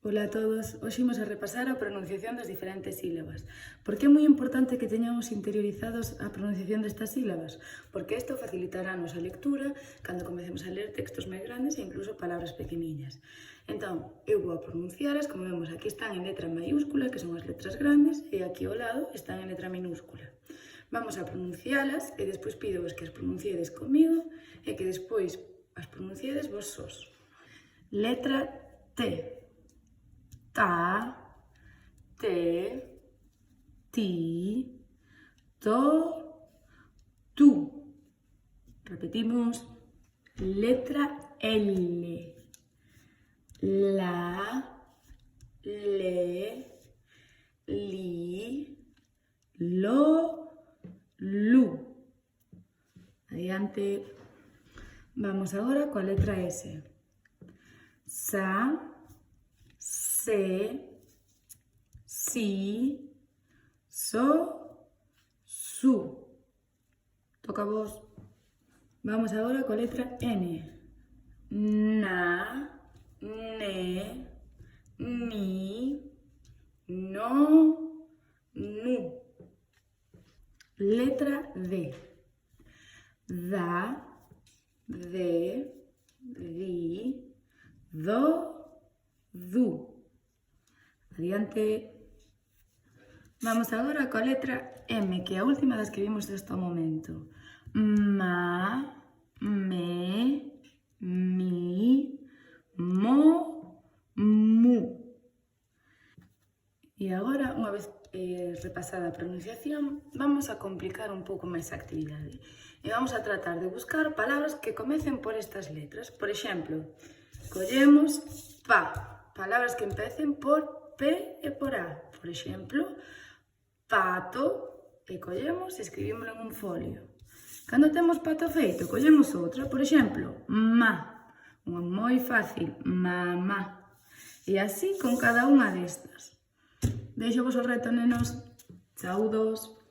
Ola a todos, hoxe imos a repasar a pronunciación das diferentes sílabas. Por que é moi importante que teñamos interiorizados a pronunciación destas sílabas? Porque isto facilitará a nosa lectura cando comecemos a ler textos máis grandes e incluso palabras pequeniñas. Entón, eu vou a pronuncialas, como vemos aquí están en letra maiúscula, que son as letras grandes, e aquí ao lado están en letra minúscula. Vamos a pronuncialas e despois pido que as pronunciedes comigo e que despois as pronunciedes vos sós. Letra T. Ta, te, ti, to, tu. Repetimos. Letra L. La, le, li, lo, lu. Adiante. Vamos agora coa letra S. Sa, se, si, so, su. Toca a vos. Vamos agora coa letra N. Na, ne, ni, no, nu. Letra D. Da, de, di, do, du. Adiante. Vamos agora coa letra M, que é a última das que vimos hasta o momento. Ma, me, mi, mo, mu. E agora, unha vez repasada a pronunciación, vamos a complicar un pouco máis a actividade. E vamos a tratar de buscar palabras que comecen por estas letras. Por exemplo, collemos pa, palabras que empecen por P e por A. Por exemplo, pato, e collemos e escribímoslo en un folio. Cando temos pato feito, collemos outra. Por exemplo, ma, unha moi fácil, mamá. E así con cada unha destas. Deixo vos o reto, nenos. Saúdos.